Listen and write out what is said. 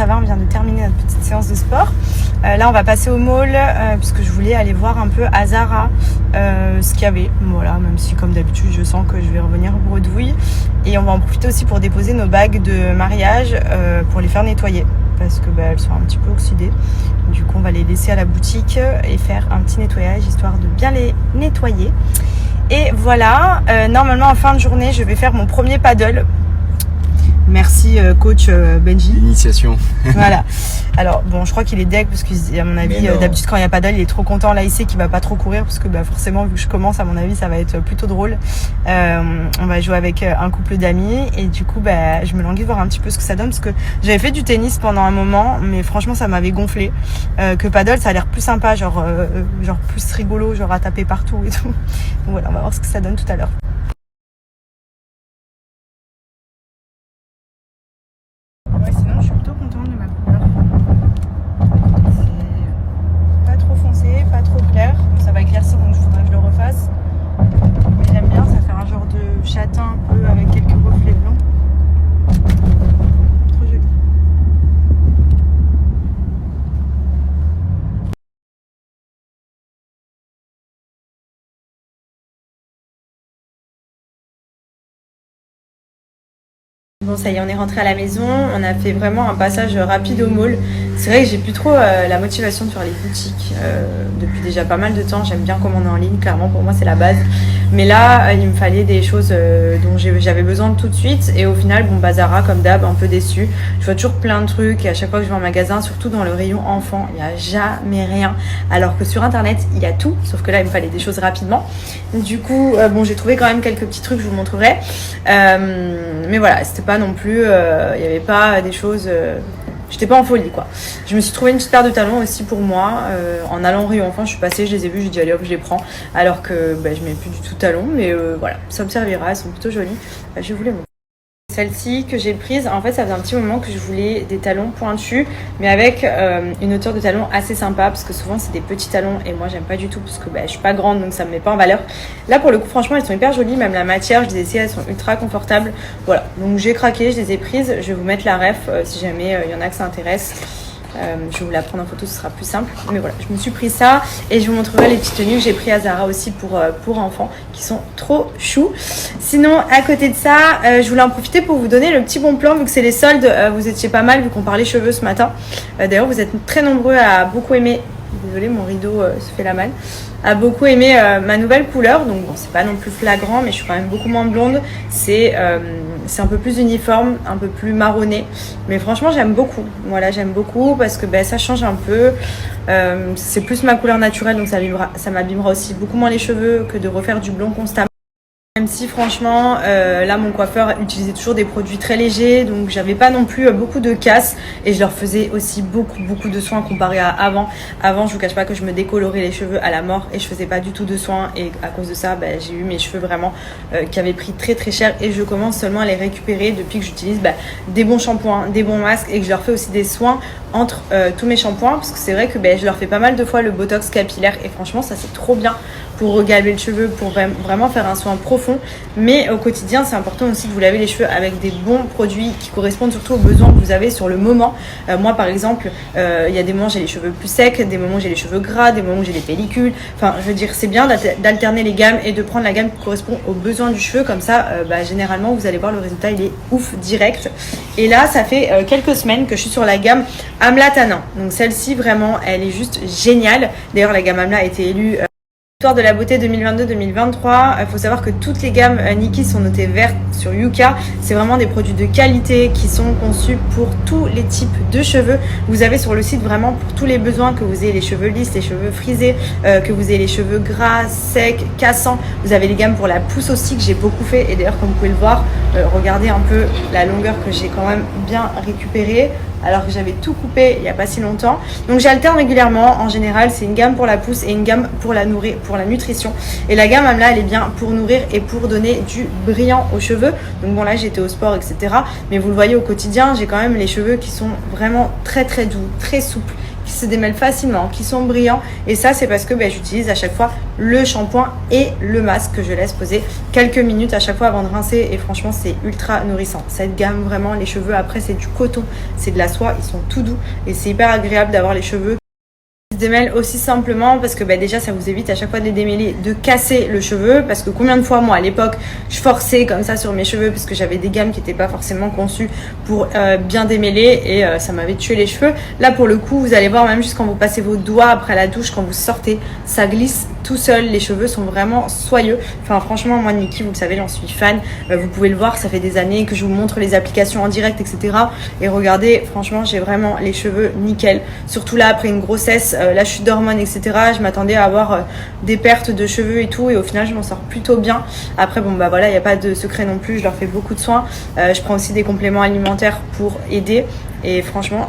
ça va, on vient de terminer notre petite séance de sport. Là on va passer au mall puisque je voulais aller voir un peu à Zara ce qu'il y avait. Voilà, même si comme d'habitude je sens que je vais revenir bredouille. Et on va en profiter aussi pour déposer nos bagues de mariage pour les faire nettoyer parce que elles sont un petit peu oxydées. Du coup on va les laisser à la boutique et faire un petit nettoyage histoire de bien les nettoyer. Et voilà, normalement en fin de journée je vais faire mon premier paddle. Merci coach Benji. L'initiation. Voilà. Alors bon, je crois qu'il est deg parce qu'à mon avis, d'habitude quand il y a paddle, il est trop content. Là, il sait qu'il va pas trop courir parce que forcément, vu que je commence, à mon avis, ça va être plutôt drôle. On va jouer avec un couple d'amis et du coup, je me languis de voir un petit peu ce que ça donne parce que j'avais fait du tennis pendant un moment, mais franchement, ça m'avait gonflé. Que paddle, ça a l'air plus sympa, genre plus rigolo, genre à taper partout et tout. Donc voilà, on va voir ce que ça donne tout à l'heure. Ouais, sinon je suis plutôt contente de ma couleur. C'est pas trop foncé, pas trop clair. Bon, ça va éclaircir donc il faudrait que je le refasse. Mais j'aime bien, ça fait un genre de châtain un peu avec quelques reflets blancs. Trop joli. Bon, ça y est, on est rentré à la maison. On a fait vraiment un passage rapide au mall. C'est vrai que j'ai plus trop la motivation de faire les boutiques depuis déjà pas mal de temps. J'aime bien commander en ligne, clairement pour moi c'est la base. Mais là, il me fallait des choses dont j'avais besoin tout de suite. Et au final, Zara comme d'hab, un peu déçue. Je vois toujours plein de trucs et à chaque fois que je vais en magasin, surtout dans le rayon enfant, il n'y a jamais rien. Alors que sur internet, il y a tout. Sauf que là, il me fallait des choses rapidement. Du coup, j'ai trouvé quand même quelques petits trucs, je vous montrerai. Mais voilà, c'était pas non plus, il n'y avait pas des choses, j'étais pas en folie quoi. Je me suis trouvé une petite paire de talons aussi pour moi, en allant au rayon enfant, je suis passée, je les ai vus, j'ai dit allez hop je les prends, alors que je mets plus du tout de talons, mais voilà, ça me servira, elles sont plutôt jolies, je vous les montre. Celle-ci que j'ai prise, en fait ça faisait un petit moment que je voulais des talons pointus mais avec une hauteur de talon assez sympa parce que souvent c'est des petits talons et moi j'aime pas du tout parce que je suis pas grande donc ça me met pas en valeur. Là pour le coup franchement elles sont hyper jolies, même la matière je les ai essayées, elles sont ultra confortables. Voilà, donc j'ai craqué, je les ai prises, je vais vous mettre la ref si jamais il y en a que ça intéresse. Je vais vous la prendre en photo, ce sera plus simple. Mais voilà, je me suis pris ça et je vous montrerai les petites tenues que j'ai pris à Zara aussi pour enfants qui sont trop choux. Sinon, à côté de ça, je voulais en profiter pour vous donner le petit bon plan vu que c'est les soldes. Vous étiez pas mal vu qu'on parlait cheveux ce matin. D'ailleurs, vous êtes très nombreux à beaucoup aimer. Désolée, mon rideau se fait la malle. A beaucoup aimé ma nouvelle couleur. Donc bon, c'est pas non plus flagrant, mais je suis quand même beaucoup moins blonde. C'est un peu plus uniforme, un peu plus marronné. Mais franchement, j'aime beaucoup. Voilà, j'aime beaucoup parce que ça change un peu. C'est plus ma couleur naturelle, donc ça m'abîmera aussi beaucoup moins les cheveux que de refaire du blond constamment. Même si franchement, là mon coiffeur utilisait toujours des produits très légers, donc j'avais pas non plus beaucoup de casse et je leur faisais aussi beaucoup de soins comparé à avant. Avant, je vous cache pas que je me décolorais les cheveux à la mort et je faisais pas du tout de soins et à cause de ça, j'ai eu mes cheveux vraiment qui avaient pris très cher et je commence seulement à les récupérer depuis que j'utilise des bons shampoings, des bons masques et que je leur fais aussi des soins entre tous mes shampoings parce que c'est vrai que je leur fais pas mal de fois le botox capillaire et franchement ça c'est trop bien pour regalber le cheveu, pour vraiment faire un soin profond. Mais au quotidien, c'est important aussi de vous laver les cheveux avec des bons produits qui correspondent surtout aux besoins que vous avez sur le moment. Moi, par exemple, il y a des moments j'ai les cheveux plus secs, des moments j'ai les cheveux gras, des moments où j'ai les pellicules. Enfin, je veux dire, c'est bien d'alterner les gammes et de prendre la gamme qui correspond aux besoins du cheveu. Comme ça, généralement, vous allez voir le résultat, il est ouf direct. Et là, ça fait quelques semaines que je suis sur la gamme Amla Tanin. Donc celle-ci, vraiment, elle est juste géniale. D'ailleurs, la gamme Amla a été élue Histoire de la beauté 2022-2023, il faut savoir que toutes les gammes Nikki sont notées vertes sur Yuka. C'est vraiment des produits de qualité qui sont conçus pour tous les types de cheveux. Vous avez sur le site vraiment pour tous les besoins, que vous ayez les cheveux lisses, les cheveux frisés, que vous ayez les cheveux gras, secs, cassants. Vous avez les gammes pour la pousse aussi que j'ai beaucoup fait et d'ailleurs comme vous pouvez le voir, regardez un peu la longueur que j'ai quand même bien récupérée. Alors que j'avais tout coupé il n'y a pas si longtemps. Donc j'alterne régulièrement. En général, c'est une gamme pour la pousse et une gamme pour la nutrition. Et la gamme Amla, elle est bien pour nourrir et pour donner du brillant aux cheveux. Donc bon, là, j'étais au sport, etc. Mais vous le voyez au quotidien, j'ai quand même les cheveux qui sont vraiment très doux, très souples, qui se démêlent facilement, qui sont brillants. Et ça, c'est parce que j'utilise à chaque fois le shampoing et le masque que je laisse poser quelques minutes à chaque fois avant de rincer. Et franchement, c'est ultra nourrissant. Cette gamme, vraiment, les cheveux, après, c'est du coton, c'est de la soie, ils sont tout doux. Et c'est hyper agréable d'avoir les cheveux se démêlent aussi simplement parce que déjà ça vous évite à chaque fois de les démêler, de casser le cheveu, parce que combien de fois moi à l'époque je forçais comme ça sur mes cheveux parce que j'avais des gammes qui n'étaient pas forcément conçues pour bien démêler et ça m'avait tué les cheveux. Là pour le coup vous allez voir, même juste quand vous passez vos doigts après la douche, quand vous sortez, ça glisse tout seul, les cheveux sont vraiment soyeux. Enfin franchement moi Nikkie, vous le savez, j'en suis fan, vous pouvez le voir, ça fait des années que je vous montre les applications en direct, etc. Et regardez, franchement j'ai vraiment les cheveux nickel, surtout là après une grossesse, la chute d'hormones, etc. Je m'attendais à avoir des pertes de cheveux et tout, et au final je m'en sors plutôt bien. Après voilà, il n'y a pas de secret non plus, je leur fais beaucoup de soins, je prends aussi des compléments alimentaires pour aider, et franchement